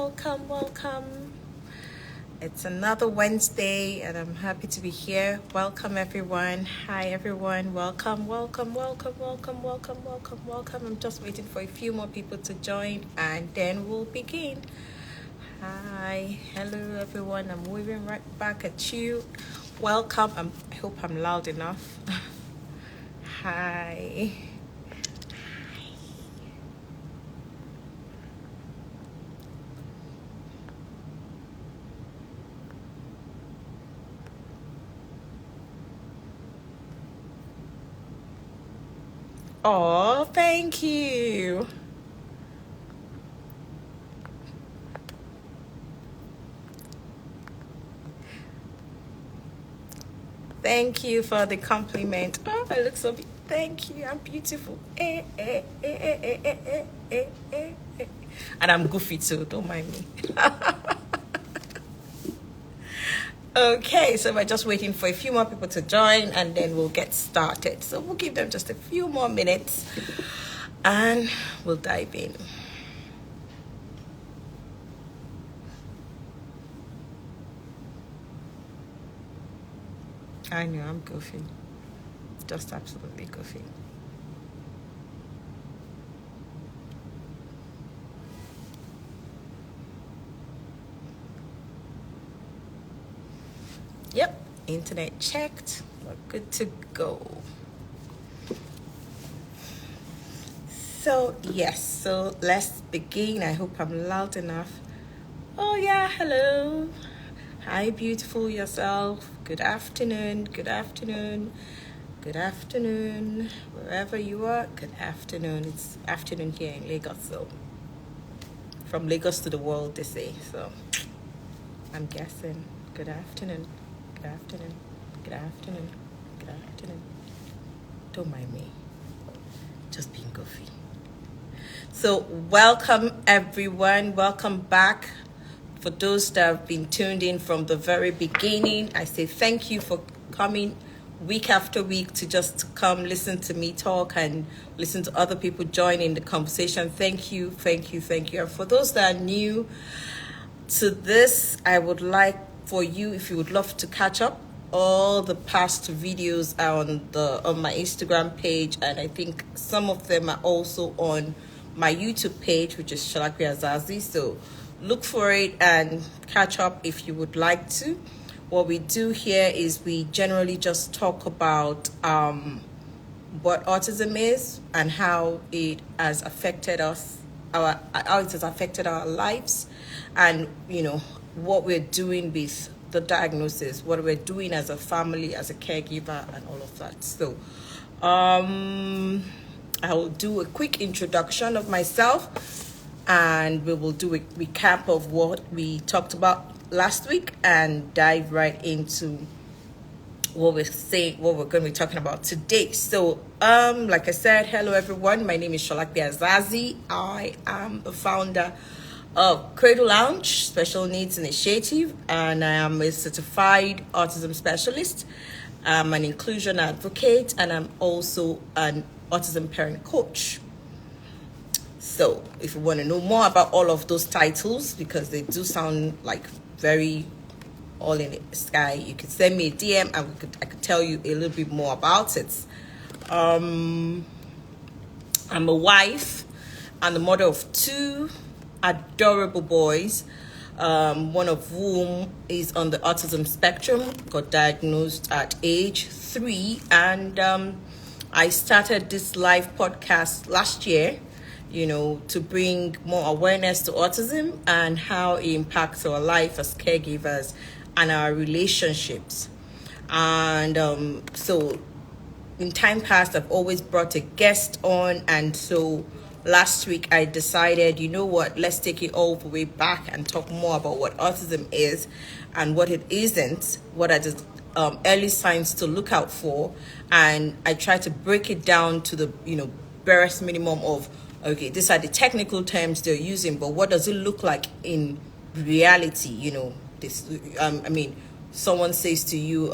welcome. It's another Wednesday, and I'm happy to be here. Welcome, everyone. Hi, everyone. Welcome. I'm just waiting for a few more people to join, and then we'll begin. Hi, hello, everyone. I'm waving right back at you. Welcome. I hope I'm loud enough. Hi. Oh, thank you. Thank you for the compliment. Oh, I look so beautiful. Thank you. I'm beautiful. And I'm goofy too. Don't mind me. Okay, so we're just waiting for a few more people to join, and then we'll get started. So we'll give them just a few more minutes, and we'll dive in. I know, I'm goofy. Just absolutely goofy. Yep, internet checked. We're good to go. So, yes, so let's begin. I hope I'm loud enough. Oh, yeah, hello. Hi, beautiful yourself. Good afternoon. Wherever you are, good afternoon. It's afternoon here in Lagos, so from Lagos to the world, they say. So I'm guessing. Good afternoon. Don't mind me. Just being goofy. So welcome, everyone. Welcome back. For those that have been tuned in from the very beginning, I say thank you for coming week after week to just come listen to me talk and listen to other people join in the conversation. Thank you. And for those that are new to this, I would like for you, if you would love to catch up, all the past videos are on my Instagram page, and I think some of them are also on my YouTube page, which is Shalakwi Azazi. So look for it and catch up if you would like to. What we do here is we generally just talk about what autism is and how it has affected us, how it has affected our lives, and what we're doing with the diagnosis, what we're doing as a family, as a caregiver, and all of that. So I will do a quick introduction of myself, and we will do a recap of what we talked about last week and dive right into what we're going to be talking about today. So like I said, hello everyone, my name is Shalakwi Azazi. I am the founder of Cradle Lounge Special Needs Initiative, and I am a certified autism specialist. I'm an inclusion advocate, and I'm also an autism parent coach. So if you want to know more about all of those titles, because they do sound like very all in the sky, you could send me a DM and I could tell you a little bit more about it. I'm a wife and the mother of two adorable boys, one of whom is on the autism spectrum, got diagnosed at age 3, and I started this live podcast last year, to bring more awareness to autism and how it impacts our life as caregivers and our relationships. And so in time past, I've always brought a guest on, and so last week I decided, let's take it all the way back and talk more about what autism is and what it isn't, what are the early signs to look out for, and I try to break it down to the barest minimum of, okay, these are the technical terms they're using, but what does it look like in reality? someone says to you,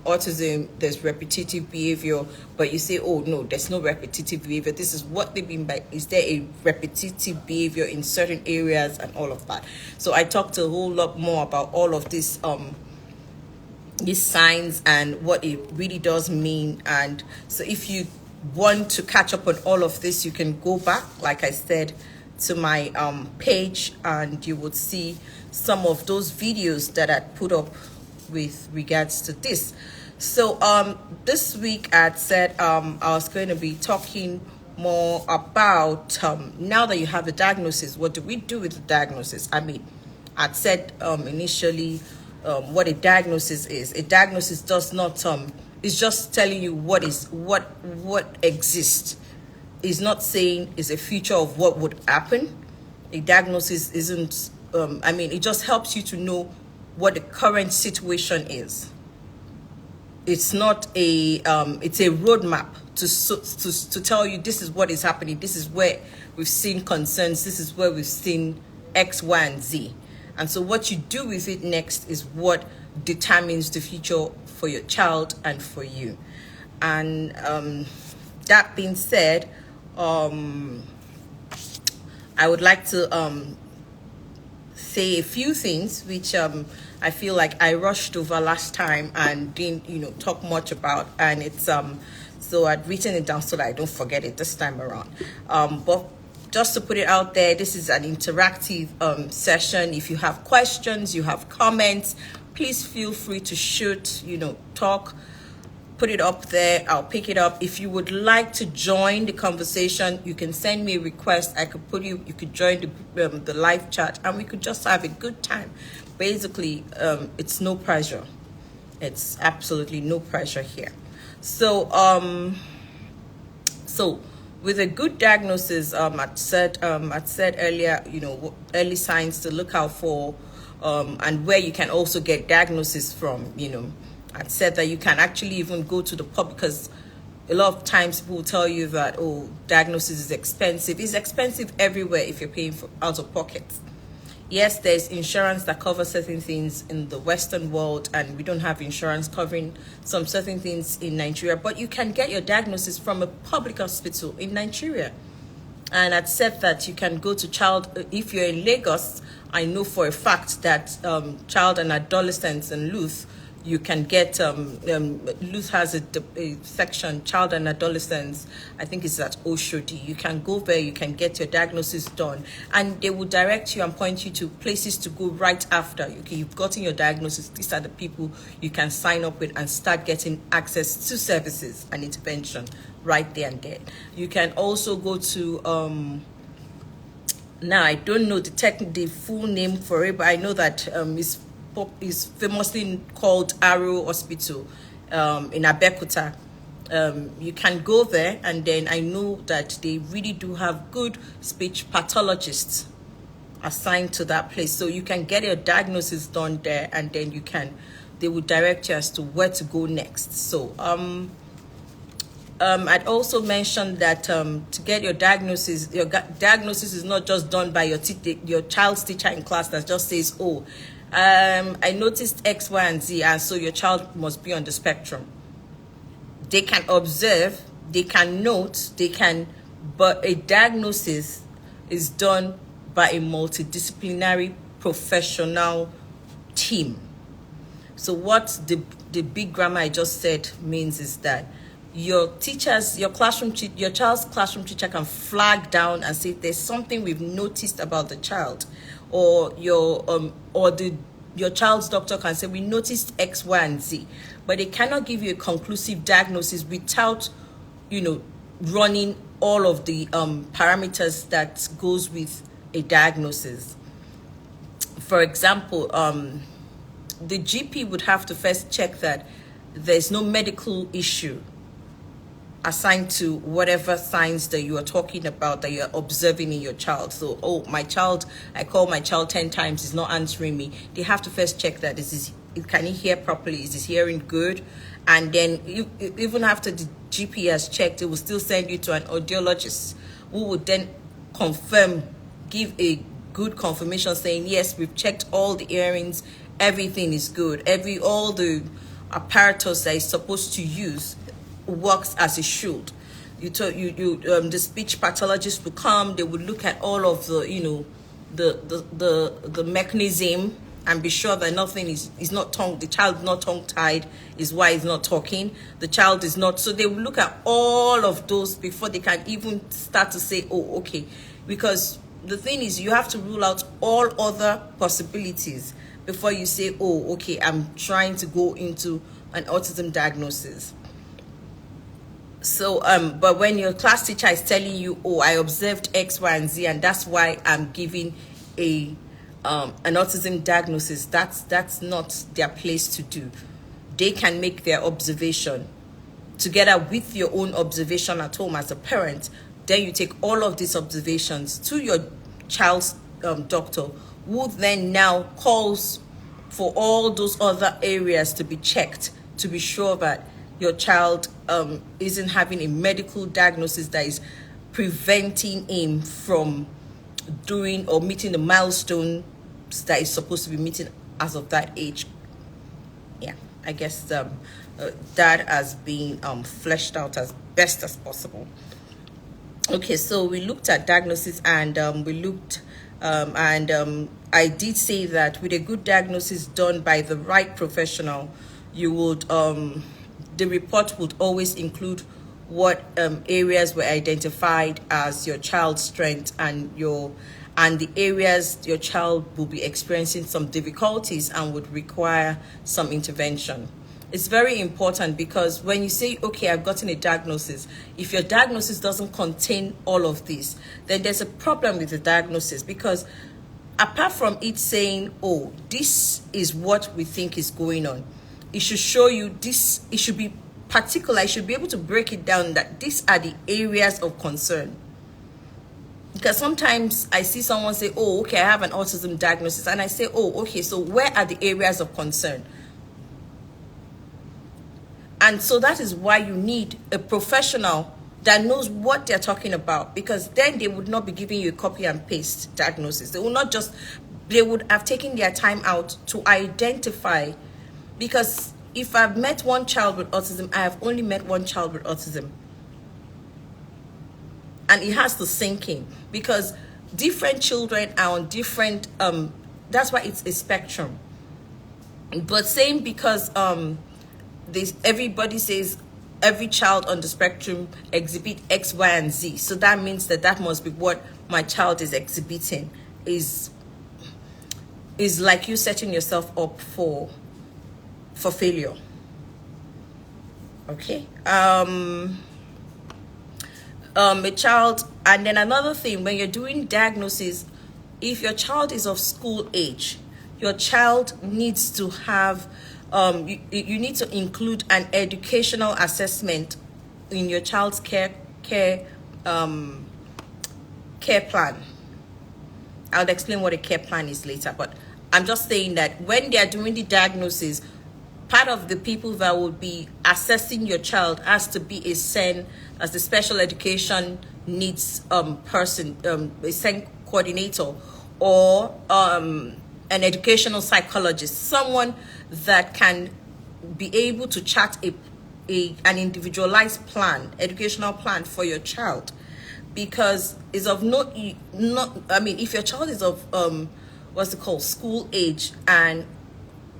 autism, there's repetitive behavior, but you say, oh no, there's no repetitive behavior. This is what they mean by, is there a repetitive behavior in certain areas and all of that. So I talked a whole lot more about all of this, these signs and what it really does mean. And so if you want to catch up on all of this, you can go back, like I said, to my page, and you would see some of those videos that I put up with regards to this. So this week I said I was going to be talking more about now that you have a diagnosis, what do we do with the diagnosis? I mean, I'd said initially what a diagnosis is. A diagnosis does not it's just telling you what exists. It's not saying it's a future of what would happen. A diagnosis isn't I mean, it just helps you to know what the current situation is. It's not a it's a roadmap to tell you this is what is happening, this is where we've seen concerns, this is where we've seen X, Y, and Z. And so what you do with it next is what determines the future for your child and for you. And that being said, I would like to say a few things which I feel like I rushed over last time and didn't talk much about, and it's so I'd written it down so that I don't forget it this time around. But just to put it out there, this is an interactive session. If you have questions, you have comments, please feel free to shoot, talk, put it up there. I'll pick it up. If you would like to join the conversation, you can send me a request. I could you could join the live chat, and we could just have a good time. Basically, it's no pressure. It's absolutely no pressure here. So with a good diagnosis, I'd said earlier, early signs to look out for, and where you can also get diagnosis from. I'd said that you can actually even go to the pub, because a lot of times people will tell you that, oh, diagnosis is expensive. It's expensive everywhere if you're paying for out of pocket. Yes, there's insurance that covers certain things in the Western world, and we don't have insurance covering some certain things in Nigeria, but you can get your diagnosis from a public hospital in Nigeria. And I'd said that you can go to if you're in Lagos, I know for a fact that child and adolescents in Luth, you can get, Luth has a section, child and adolescents, I think it's at Oshodi. You can go there, you can get your diagnosis done, and they will direct you and point you to places to go right after. Okay, you've gotten your diagnosis, these are the people you can sign up with and start getting access to services and intervention right there and there. You can also go to, now I don't know the full name for it, but I know that is famously called Arrow Hospital in Abeokuta. You can go there, and then I know that they really do have good speech pathologists assigned to that place. So you can get your diagnosis done there, and then they will direct you as to where to go next. So I'd also mentioned that to get your diagnosis is not just done by your child's teacher in class that just says, oh, I noticed X, Y, and Z, and so your child must be on the spectrum. They can observe, they can note, but a diagnosis is done by a multidisciplinary professional team. So what the big grammar I just said means is that your child's classroom teacher can flag down and say there's something we've noticed about the child, or your child's doctor can say we noticed X, Y, and Z, but they cannot give you a conclusive diagnosis without running all of the parameters that goes with a diagnosis. For example, the GP would have to first check that there's no medical issue assigned to whatever signs that you are talking about, that you're observing in your child. So, oh, I call my child 10 times, he's not answering me. They have to first check that can he hear properly? Is his hearing good? And then even after the GP has checked, it will still send you to an audiologist who would then give a good confirmation saying, yes, we've checked all the hearings, everything is good. All the apparatus that is supposed to use works as it should. The speech pathologist will come. They would look at all of the, the mechanism, and be sure that nothing is not tongue. The child is not tongue tied, is why he's not talking. The child is not. So they will look at all of those before they can even start to say, oh, okay. Because the thing is, you have to rule out all other possibilities before you say, oh, okay, I'm trying to go into an autism diagnosis. So, but when your class teacher is telling you, oh, I observed X, Y, and Z, and that's why I'm giving an autism diagnosis, that's not their place to do. They can make their observation together with your own observation at home as a parent. Then you take all of these observations to your child's doctor, who then now calls for all those other areas to be checked to be sure that your child isn't having a medical diagnosis that is preventing him from doing or meeting the milestone that is supposed to be meeting as of that age. Yeah, I guess that has been fleshed out as best as possible. Okay, so we looked at diagnosis, and I did say that with a good diagnosis done by the right professional, you would the report would always include what areas were identified as your child's strength and the areas your child will be experiencing some difficulties and would require some intervention. It's very important, because when you say, okay, I've gotten a diagnosis, if your diagnosis doesn't contain all of this, then there's a problem with the diagnosis, because apart from it saying, oh, this is what we think is going on, it should show you this, it should be particular, I should be able to break it down that these are the areas of concern. Because sometimes I see someone say, oh, okay, I have an autism diagnosis, and I say, oh, okay, so where are the areas of concern? And so that is why you need a professional that knows what they're talking about, because then they would not be giving you a copy and paste diagnosis. They would have taken their time out to identify. Because if I've met one child with autism, I have only met one child with autism. And it has to sink in, because different children are on different, that's why it's a spectrum. But same, because everybody says every child on the spectrum exhibit X, Y, and Z. So that means that must be what my child is exhibiting. Is like you setting yourself up for failure. Okay. A child, and then another thing, when you're doing diagnosis, if your child is of school age, your child needs to have you need to include an educational assessment in your child's care plan. I'll explain what a care plan is later, but I'm just saying that when they are doing the diagnosis, part of the people that will be assessing your child has to be a SEN, as the special education needs person, a SEN coordinator, or an educational psychologist, someone that can be able to chart an individualized plan, educational plan for your child. Because it's of if your child is of school age, and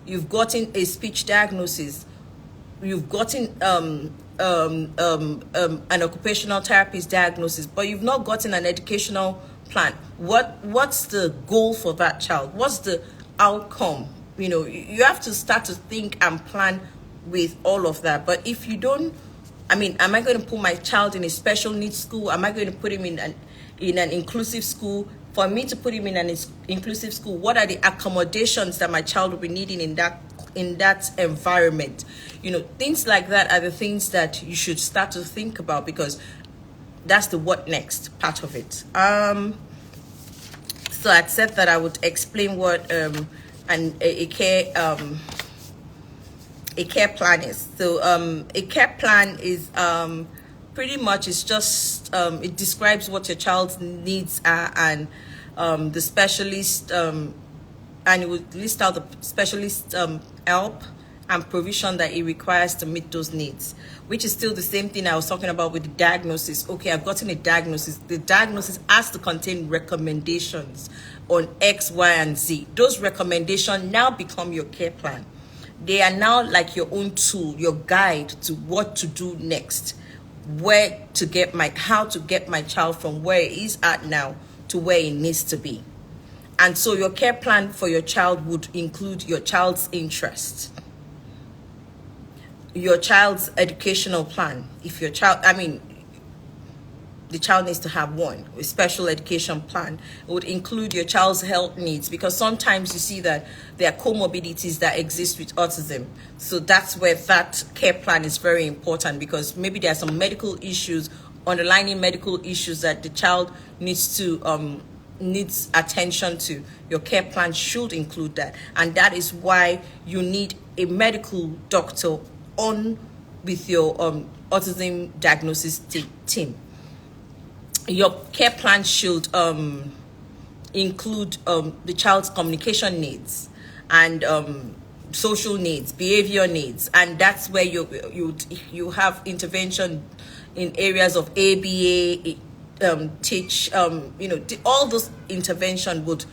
you've gotten a speech diagnosis, you've gotten an occupational therapist diagnosis, but you've not gotten an educational plan, what's the goal for that child? What's the outcome? You have to start to think and plan with all of that. But if you don't, am I going to put my child in a special needs school? Am I going to put him in an inclusive school? For me to put him in an inclusive school, what are the accommodations that my child will be needing in that environment? Things like that are the things that you should start to think about, because that's the what next part of it. So I said that I would explain what a care plan is. So a care plan is pretty much, it's just it describes what your child's needs are, and the specialist and it would list out the specialist help and provision that it requires to meet those needs, which is still the same thing I was talking about with the diagnosis. Okay, I've gotten a diagnosis. The diagnosis has to contain recommendations on X, Y, and Z. Those recommendations now become your care plan. They are now like your own tool, your guide to what to do next, how to get my child from where he is at now to where he needs to be. And so your care plan for your child would include your child's interests, your child's educational plan. If your child, the child needs to have a special education plan. It would include your child's health needs, because sometimes you see that there are comorbidities that exist with autism. So that's where that care plan is very important, because maybe there are some medical issues, underlying medical issues that the child needs attention to. Your care plan should include that. And that is why you need a medical doctor on with your autism diagnosis team. Your care plan should include the child's communication needs and social needs, behavior needs, and that's where you have intervention in areas of ABA, teach, all those intervention would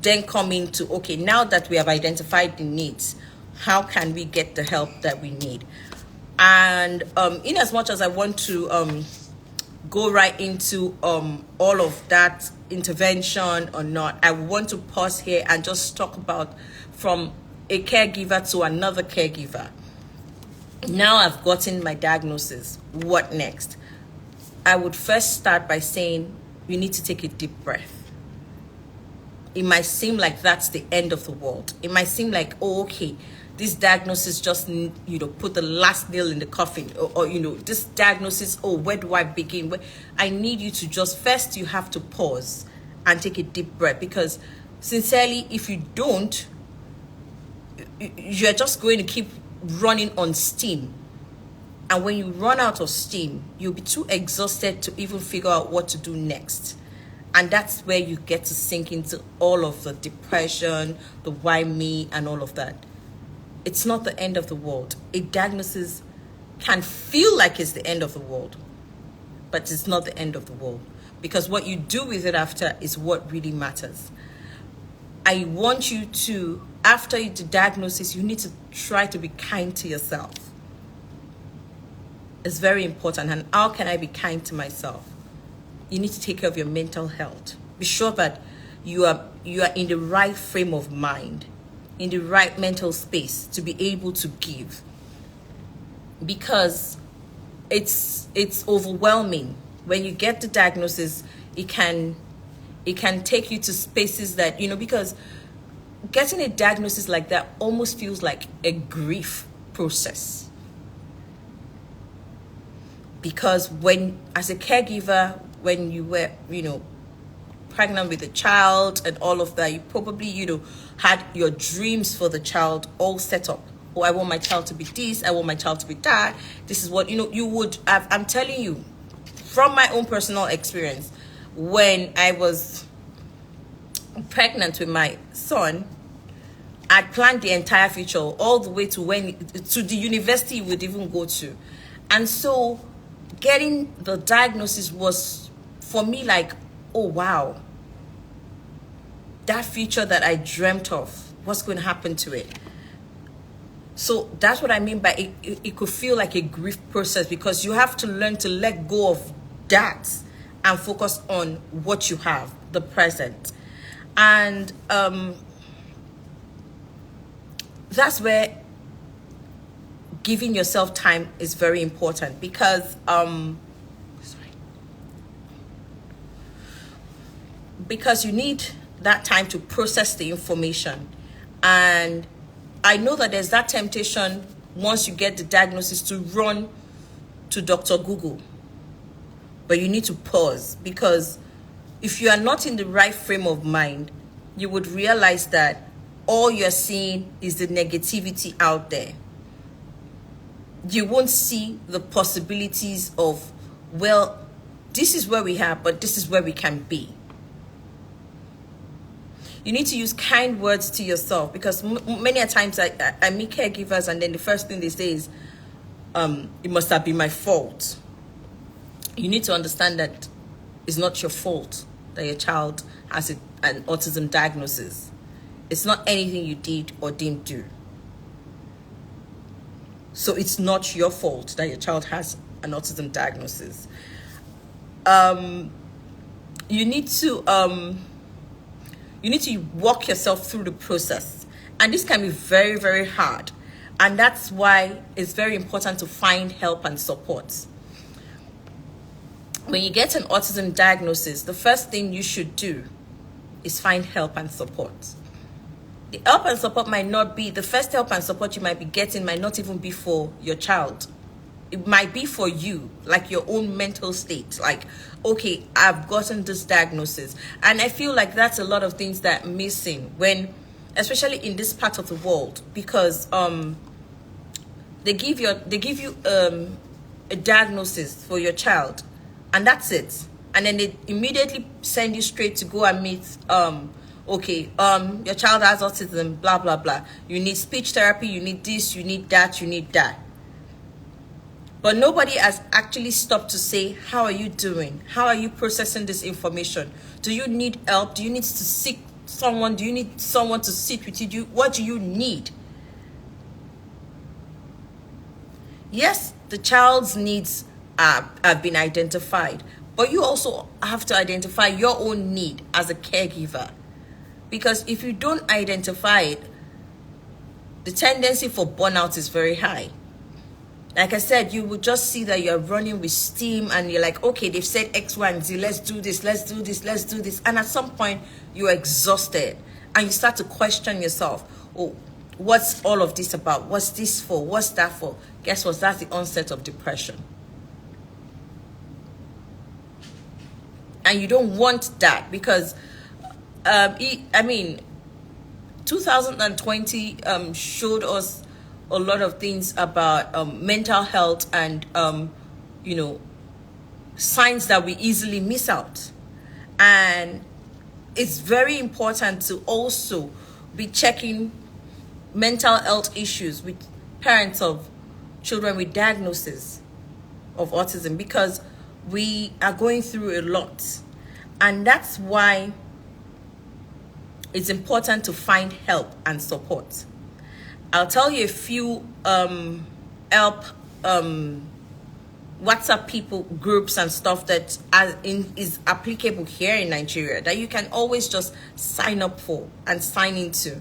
then come into, okay, now that we have identified the needs, how can we get the help that we need? And in as much as I want to go right into all of that intervention or not, I want to pause here and just talk about from a caregiver to another caregiver. Now I've gotten my diagnosis, what next? I would first start by saying you need to take a deep breath. It might seem like that's the end of the world. It might seem like, oh, okay, this diagnosis just, put the last nail in the coffin, or this diagnosis, oh, where do I begin? I need you to just, first you have to pause and take a deep breath, because sincerely, if you don't, you're just going to keep running on steam. And when you run out of steam, you'll be too exhausted to even figure out what to do next. And that's where you get to sink into all of the depression, the why me, and all of that. It's not the end of the world. A diagnosis can feel like it's the end of the world, but it's not the end of the world, because what you do with it after is what really matters. I want you to, after the diagnosis, you need to try to be kind to yourself. It's very important. And how can I be kind to myself? You need to take care of your mental health. Be sure that you are in the right frame of mind, in the right mental space to be able to give. Because it's overwhelming. When you get the diagnosis, it can take you to spaces that, because getting a diagnosis like that almost feels like a grief process. Because as a caregiver, when you were, pregnant with a child and all of that, you probably, had your dreams for the child all set up. Oh, I want my child to be this. I want my child to be that. This is what, you would have. I'm telling you, from my own personal experience, when I was pregnant with my son, I planned the entire future all the way to the university he would even go to. And so getting the diagnosis was for me like, oh wow, that future that I dreamt of, what's going to happen to it? So that's what I mean by it could feel like a grief process, because you have to learn to let go of that and focus on what you have, the present. And that's where giving yourself time is very important, because you need that time to process the information. And I know that there's that temptation once you get the diagnosis to run to Dr. Google, but you need to pause, because if you are not in the right frame of mind, you would realize that all you're seeing is the negativity out there. You won't see the possibilities of, well, this is where we are, but this is where we can be. You need to use kind words to yourself, because many a times I meet caregivers and then the first thing they say is, it must have been my fault. You need to understand that it's not your fault that your child has an autism diagnosis. It's not anything you did or didn't do. So it's not your fault that your child has an autism diagnosis. You need to walk yourself through the process, and this can be very, very hard, and that's why it's very important to find help and support. When you get an autism diagnosis, the first thing you should do is find help and support. The help and support might not be, the first help and support you might be getting might not even be for your child. It might be for you, like your own mental state. Like, okay, I've gotten this diagnosis. And I feel like that's a lot of things that are missing when, especially in this part of the world, because they give you a diagnosis for your child, and that's it. And then they immediately send you straight to go and meet your child has autism, blah blah blah. You need speech therapy, you need this, you need that, you need that. But nobody has actually stopped to say, how are you doing? How are you processing this information? Do you need help? Do you need to seek someone? Do you need someone to sit with you? What do you need? Yes, the child's needs have been identified, but you also have to identify your own need as a caregiver. Because if you don't identify it, the tendency for burnout is very high. Like I said, you will just see that you're running with steam and you're like, okay, they've said X, Y, and Z, let's do this, let's do this, let's do this. And at some point, you're exhausted and you start to question yourself, oh, what's all of this about? What's this for? What's that for? Guess what? That's the onset of depression. And you don't want that, because 2020 showed us a lot of things about mental health and signs that we easily miss out. And it's very important to also be checking mental health issues with parents of children with diagnosis of autism, because we are going through a lot. And that's why it's important to find help and support. I'll tell you a few help WhatsApp people groups and stuff that is applicable here in Nigeria that you can always just sign up for and sign into.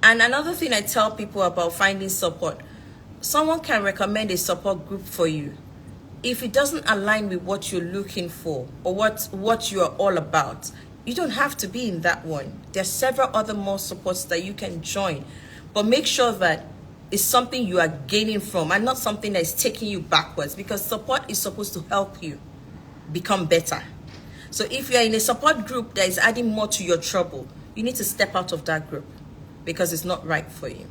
And another thing I tell people about finding support, someone can recommend a support group for you. If it doesn't align with what you're looking for or what you're all about, you don't have to be in that one. There are several other more supports that you can join. But make sure that it's something you are gaining from and not something that is taking you backwards, because support is supposed to help you become better. So if you're in a support group that is adding more to your trouble, you need to step out of that group because it's not right for you.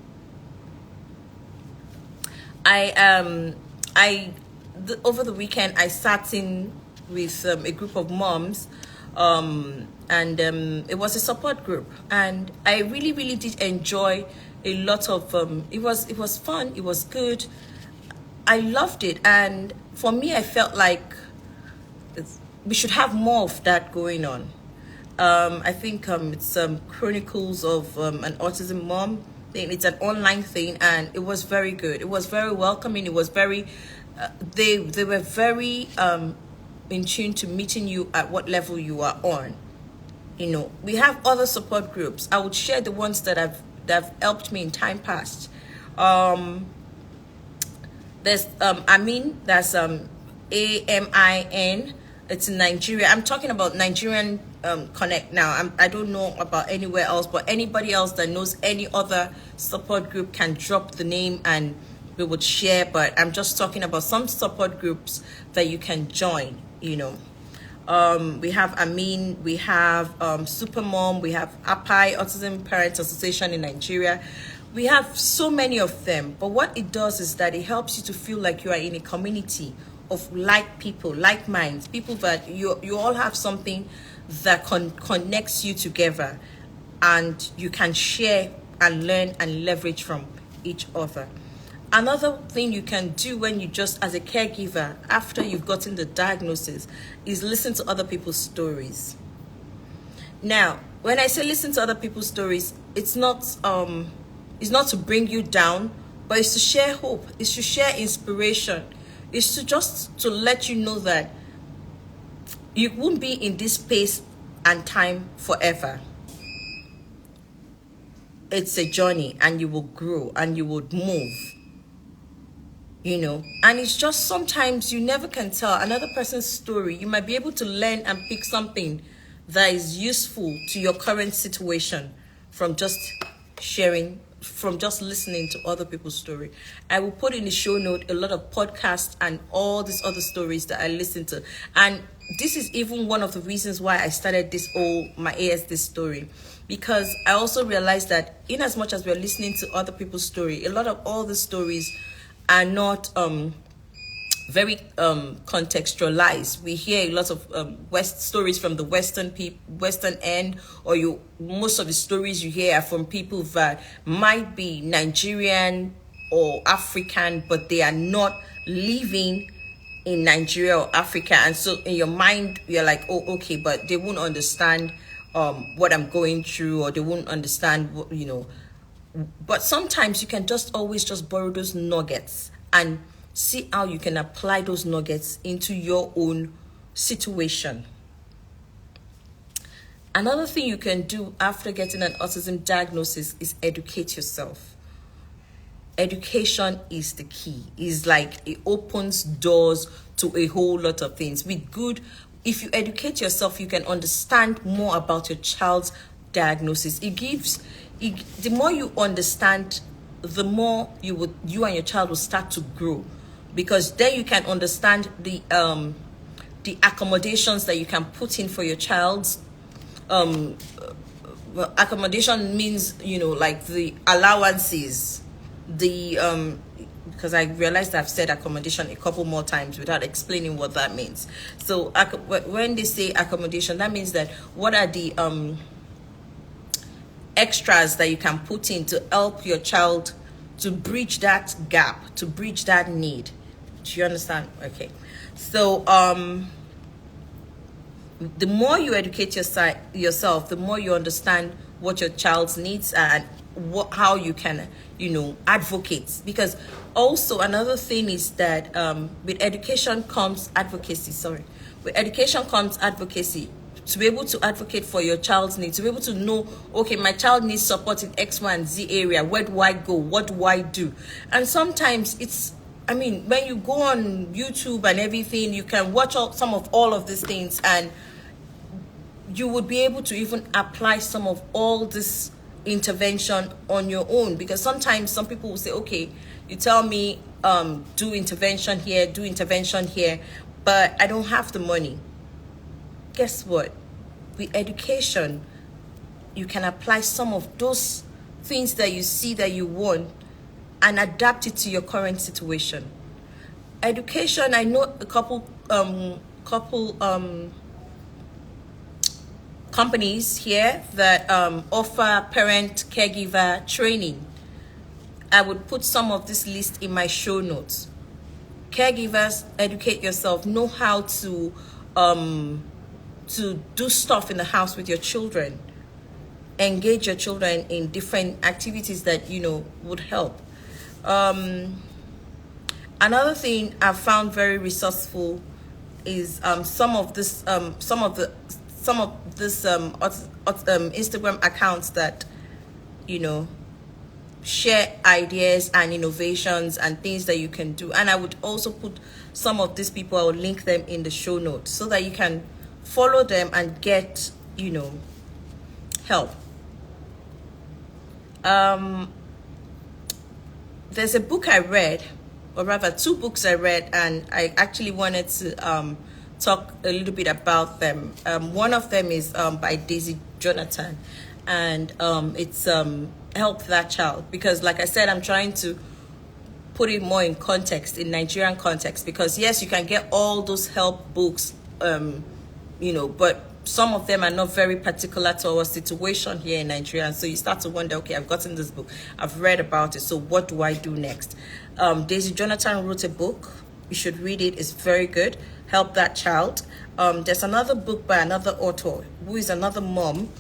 Over the weekend, I sat in with a group of moms, and it was a support group, and I really, really did enjoy a lot of it was fun, it was good, I loved it. And for me, I felt like we should have more of that going on. I think it's Chronicles of an Autism Mom thing. It's an online thing, and it was very good. It was very welcoming. It was very they were very in tune to meeting you at what level you are on. We have other support groups. I would share the ones that have helped me in time past. There's Amin, that's AMIN. It's in Nigeria. I'm talking about Nigerian Connect now. I don't know about anywhere else, but anybody else that knows any other support group can drop the name and we would share. But I'm just talking about some support groups that you can join. We have Amin, we have Supermom, we have API, Autism Parents Association in Nigeria. We have so many of them, but what it does is that it helps you to feel like you are in a community of like people, like minds, people that you all have something that connects you together. and you can share and learn and leverage from each other. Another thing you can do when you just, as a caregiver, after you've gotten the diagnosis, is listen to other people's stories. Now, when I say listen to other people's stories, it's not to bring you down, but it's to share hope. It's to share inspiration. It's to just to let you know that you won't be in this space and time forever. It's a journey, and you will grow and you will move. And it's just sometimes you never can tell another person's story. You might be able to learn and pick something that is useful to your current situation from just sharing, from just listening to other people's story. I will put in the show note a lot of podcasts and all these other stories that I listen to. And this is even one of the reasons why I started my ASD story, because I also realized that in as much as we're listening to other people's story, a lot of all the stories are not very contextualized. We hear a lot of stories from the Western end, or most of the stories you hear are from people that might be Nigerian or African, but they are not living in Nigeria or Africa. And so in your mind, you're like, oh, okay, but they won't understand what I'm going through, or they won't understand what, But sometimes you can always borrow those nuggets and see how you can apply those nuggets into your own situation. Another thing you can do after getting an autism diagnosis is educate yourself. Education is the key. It's like it opens doors to a whole lot of things. If you educate yourself, you can understand more about your child's diagnosis. The more you understand, the more you and your child will start to grow, because then you can understand the accommodations that you can put in for your child's accommodation means like the allowances, because I realized I've said accommodation a couple more times without explaining what that means. So when they say accommodation, that means that what are the extras that you can put in to help your child to bridge that gap, to bridge that need. Do you understand? Okay. So the more you educate yourself, the more you understand what your child's needs are and how you can advocate. Because also another thing is that with education comes advocacy. With education comes advocacy. To be able to advocate for your child's needs, to be able to know, okay, my child needs support in X, Y, and Z area. Where do I go? What do I do? And sometimes when you go on YouTube and everything, you can watch some of all of these things, and you would be able to even apply some of all this intervention on your own. Because sometimes some people will say, okay, you tell me do intervention here, but I don't have the money. Guess what? With education, you can apply some of those things that you see that you want and adapt it to your current situation. Education, I know a couple companies here that offer parent caregiver training. I would put some of this list in my show notes. Caregivers, educate yourself, know how to do stuff in the house with your children, engage your children in different activities that would help. Another thing I've found very resourceful is some of this Instagram accounts that share ideas and innovations and things that you can do. And I would also put some of these people, I will link them in the show notes so that you can follow them and get help. There's a book I read, or rather 2 books I read, and I actually wanted to talk a little bit about them. One of them is by Daisy Jonathan, and it's Help That Child, because like I said, I'm trying to put it more in context, in Nigerian context, because yes, you can get all those help books, but some of them are not very particular to our situation here in Nigeria. And so you start to wonder, okay, I've gotten this book, I've read about it, so what do I do next? Daisy Jonathan wrote a book. You should read it. It's very good. Help That Child. There's another book by another author who is another mom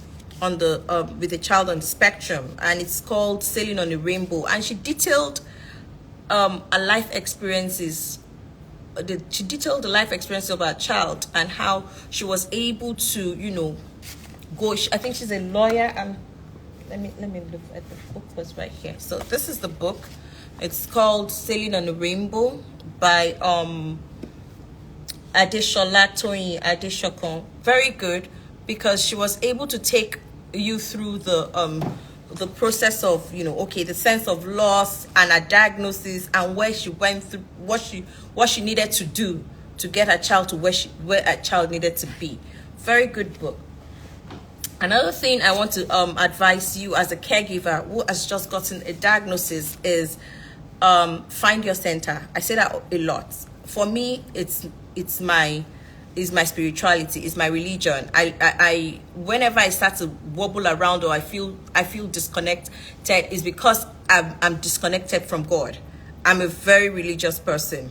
on the with a child on the spectrum, and it's called Sailing on a Rainbow. And she detailed a life experiences. She detailed the life experience of her child and how she was able to, go. I think she's a lawyer. And let me look at the book. Was right here. So this is the book. It's called Sailing on a Rainbow by Adeshola Toyin Adeshokon. Very good, because she was able to take you through the process of, the sense of loss and a diagnosis, and where she went through, what she needed to do to get her child to where a child needed to be. Very good book. Another thing I want to advise you as a caregiver who has just gotten a diagnosis is find your center. I say that a lot. For me, it's my spirituality, it's my religion. I whenever I start to wobble around or I feel disconnected, is because I'm disconnected from God. I'm a very religious person,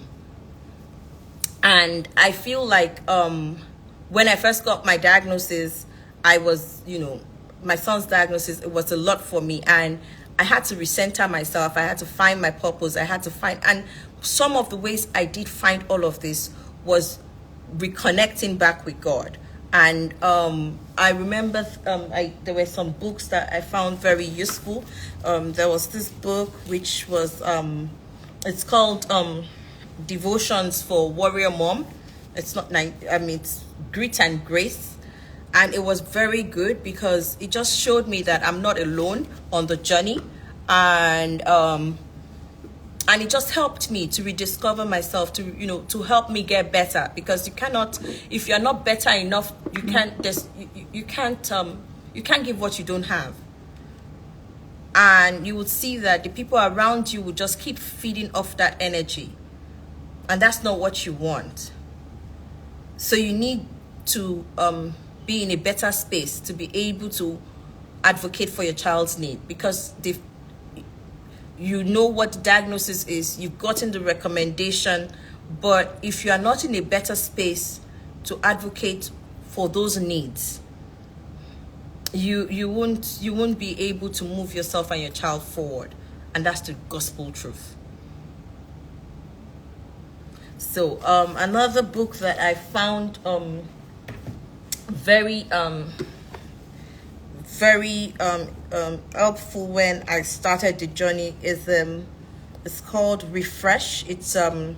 and I feel like when I first got my diagnosis, I was, my son's diagnosis, it was a lot for me, and I had to recenter myself. I had to find my purpose. And some of the ways I did find all of this was reconnecting back with God. And I remember there were some books that I found very useful. There was this book which was it's called Devotions for Warrior Mom. It's Grit and Grace. And it was very good because it just showed me that I'm not alone on the journey, and it just helped me to rediscover myself, to help me get better. Because you cannot, if you're not better enough, you can't give what you don't have, and you will see that the people around you will just keep feeding off that energy, and that's not what you want. So you need to be in a better space to be able to advocate for your child's need, because you know what the diagnosis is, you've gotten the recommendation, but if you are not in a better space to advocate for those needs, you won't be able to move yourself and your child forward, and that's the gospel truth. So another book that I found very helpful when I started the journey is it's called Refresh. It's a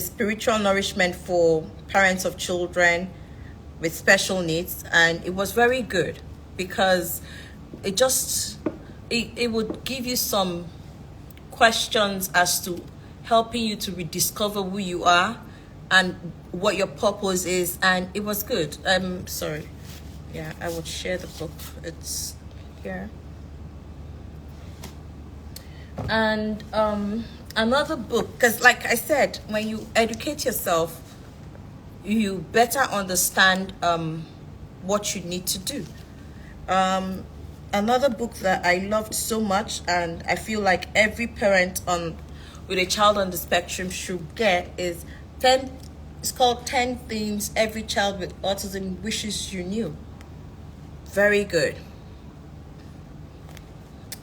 spiritual nourishment for parents of children with special needs, and it was very good because it would give you some questions as to helping you to rediscover who you are and what your purpose is, and it was good. Sorry, yeah, I would share the book. It's here. And another book, because like I said, when you educate yourself, you better understand what you need to do. Another book that I loved so much, and I feel like every parent with a child on the spectrum should get, is it's called 10 Things Every Child with Autism Wishes You Knew. Very good.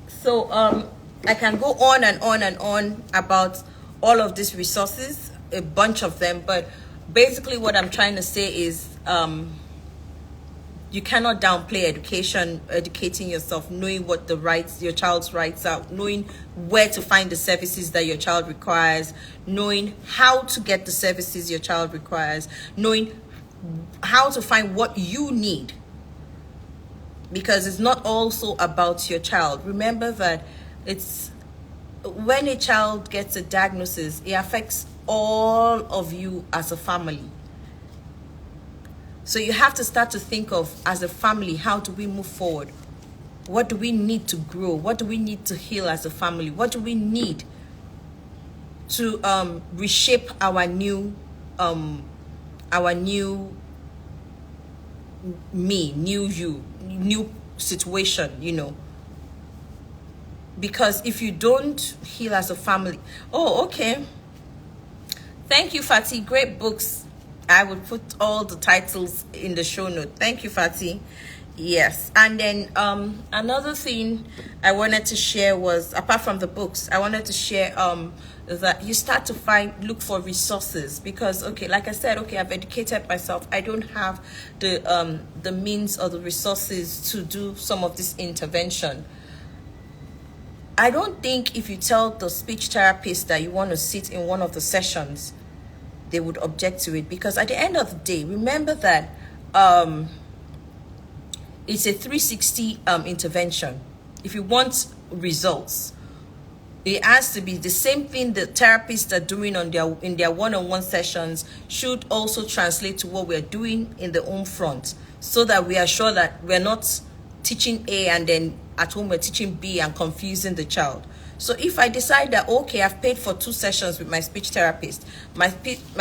So I can go on and on and on about all of these resources, a bunch of them, but basically what I'm trying to say is you cannot downplay educating yourself, knowing what your child's rights are, knowing where to find the services that your child requires, knowing how to get the services your child requires, knowing how to find what you need. Because it's not also about your child. Remember that when a child gets a diagnosis, it affects all of you as a family. So you have to start to think of, as a family, how do we move forward? What do we need to grow? What do we need to heal as a family? What do we need to reshape our new me, new situation, because if you don't heal as a family. Oh, okay. Thank you, Fatih. Great books. I will put all the titles in the show note. Thank you, Fatih. Yes. And then another thing I wanted to share was, apart from the books, I wanted to share that you start to look for resources, because okay, like I said, okay, I've educated myself. I don't have the means or the resources to do some of this intervention. I don't think if you tell the speech therapist that you want to sit in one of the sessions, they would object to it, because at the end of the day, remember that it's a 360 intervention. If you want results, it has to be the same thing the therapists are doing in their one-on-one sessions should also translate to what we're doing in the home front, so that we are sure that we're not teaching A and then at home we're teaching B and confusing the child. So if I decide that, okay, I've paid for 2 sessions with my speech therapist, my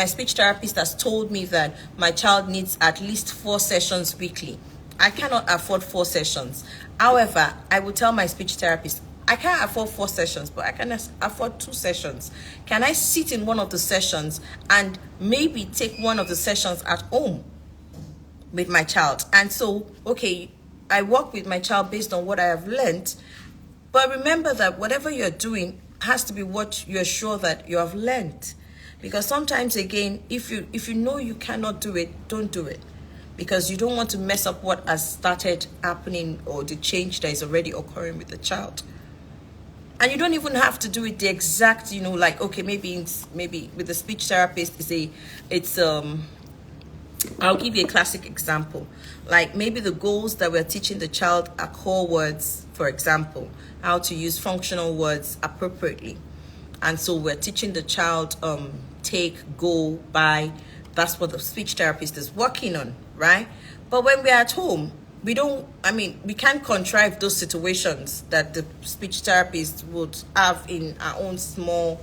speech therapist has told me that my child needs at least 4 sessions weekly. I cannot afford 4 sessions. However, I will tell my speech therapist, I can't afford 4 sessions, but I can afford 2 sessions. Can I sit in one of the sessions and maybe take one of the sessions at home with my child? And so, okay, I work with my child based on what I have learned. But remember that whatever you're doing has to be what you're sure that you have learned. Because sometimes, again, if you know you cannot do it, don't do it. Because you don't want to mess up what has started happening or the change that is already occurring with the child. And you don't even have to do it the exact, like, okay, maybe with the speech therapist, I'll give you a classic example. Like maybe the goals that we're teaching the child are core words, for example, how to use functional words appropriately. And so we're teaching the child take, go, buy. That's what the speech therapist is working on, right? But when we're at home, we can't contrive those situations that the speech therapist would have in our own small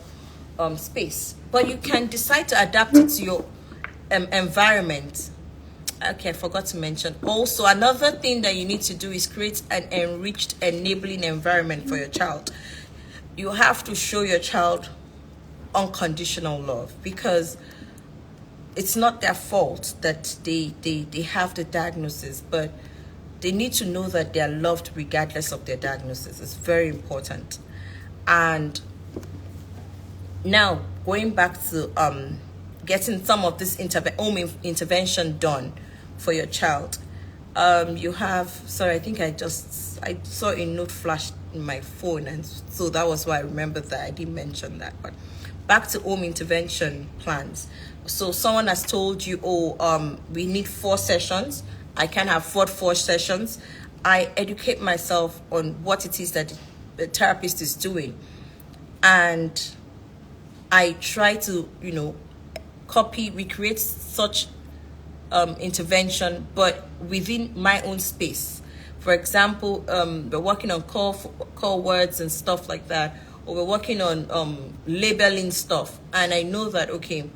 space. But you can decide to adapt it to your environment. Okay, I forgot to mention. Also, another thing that you need to do is create an enriched, enabling environment for your child. You have to show your child unconditional love, because it's not their fault that they have the diagnosis, but they need to know that they are loved regardless of their diagnosis. It's very important. And now, going back to getting some of this home intervention done for your child. You have, sorry, I think I saw a note flash in my phone, and so that was why I remembered that I didn't mention that. But back to home intervention plans. So someone has told you, we need 4 sessions. I can't afford 4 sessions. I educate myself on what it is that the therapist is doing. And I try to, recreate such intervention, but within my own space. For example, we're working on core words and stuff like that, or we're working on labeling stuff. And I know that, okay,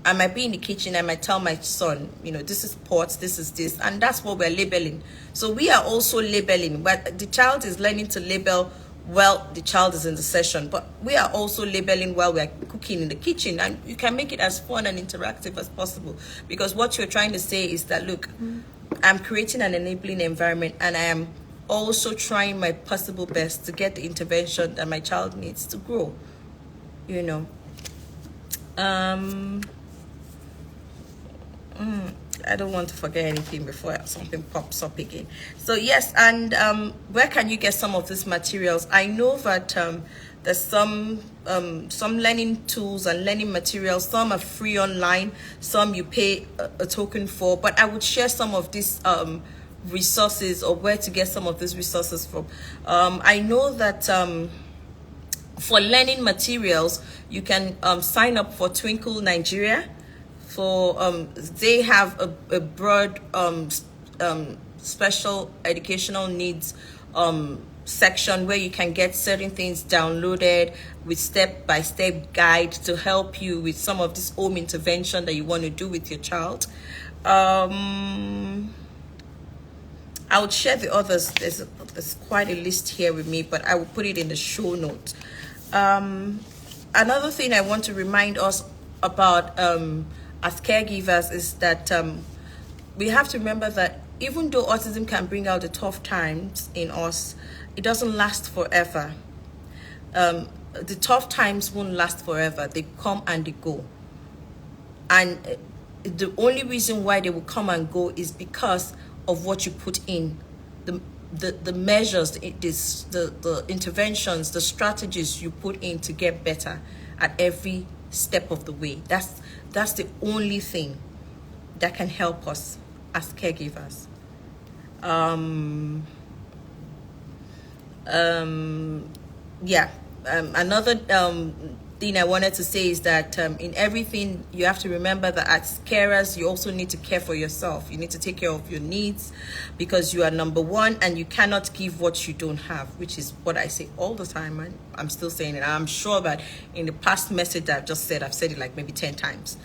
I might be in the kitchen, I might tell my son, this is pots, this is this, and that's what we're labeling. So we are also labeling, but the child is learning to label while the child is in the session, but we are also labeling while we're cooking in the kitchen. And you can make it as fun and interactive as possible, because what you're trying to say is that, look, I'm creating an enabling environment, and I am also trying my possible best to get the intervention that my child needs to grow, I don't want to forget anything before something pops up again. So yes, and where can you get some of these materials? I know that there's some learning tools and learning materials. Some are free online, some you pay a token for. But I would share some of these resources, or where to get some of these resources from. I know that for learning materials, you can sign up for Twinkle Nigeria. They have a broad special educational needs section where you can get certain things downloaded with step-by-step guide to help you with some of this home intervention that you want to do with your child. I would share the others. There's quite a list here with me, but I will put it in the show notes. Another thing I want to remind us about as caregivers is that we have to remember that even though autism can bring out the tough times in us, it doesn't last forever. The tough times won't last forever. They come and they go. And the only reason why they will come and go is because of what you put in. The measures, the interventions, the strategies you put in to get better at every step of the way. That's the only thing that can help us as caregivers. Another thing I wanted to say is that in everything, you have to remember that as carers, you also need to care for yourself. You need to take care of your needs because you are number one, and you cannot give what you don't have, which is what I say all the time. And I'm still saying it. I'm sure that in the past message that I've just said, I've said it like maybe 10 times.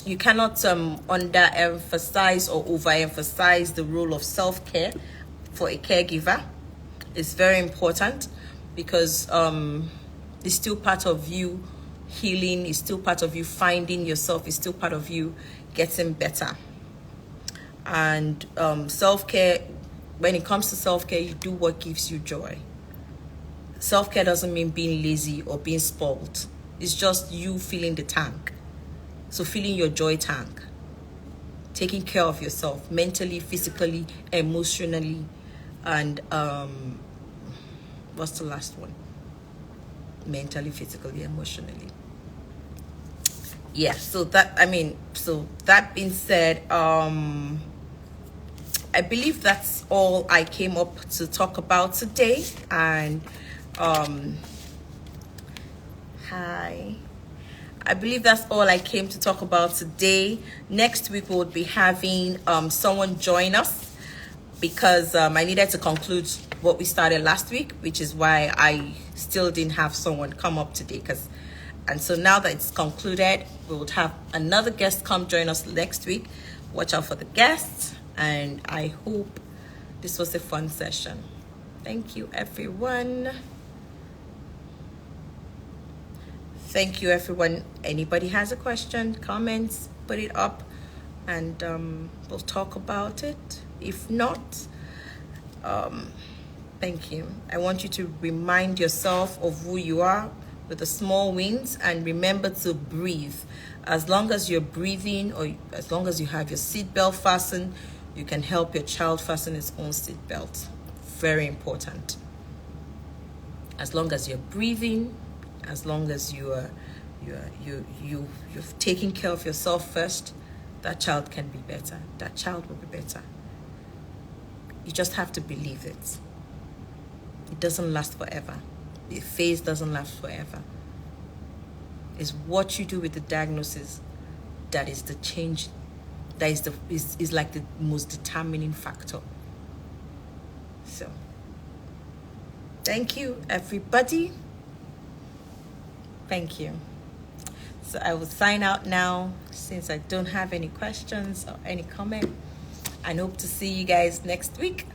You cannot underemphasize or overemphasize the role of self-care for a caregiver. It's very important because it's still part of you healing, it's still part of you finding yourself, it's still part of you getting better. And self-care, when it comes to self-care, you do what gives you joy. Self-care doesn't mean being lazy or being spoiled. It's just you filling the tank. So filling your joy tank, taking care of yourself mentally, physically, emotionally, and what's the last one? Mentally, physically, emotionally. Yeah, so that being said, I believe that's all I came up to talk about today. And I believe that's all I came to talk about today. Next week we'll be having someone join us because I needed to conclude what we started last week, which is why I still didn't have someone come up today. And so now that it's concluded, we will have another guest come join us next week. Watch out for the guests, and I hope this was a fun session. Thank you, everyone. Thank you, everyone. Anybody has a question, comments, put it up, and we'll talk about it. If not, thank you. I want you to remind yourself of who you are with the small wins, and remember to breathe. As long as you're breathing, or as long as you have your seatbelt fastened, you can help your child fasten its own seatbelt. Very important. As long as you're breathing, as long as you're taking care of yourself first, that child can be better. That child will be better. You just have to believe it. It doesn't last forever. The phase doesn't last forever. It's what you do with the diagnosis that is the change, that is like the most determining factor. So, thank you, everybody. Thank you. So I will sign out now since I don't have any questions or any comment, and hope to see you guys next week.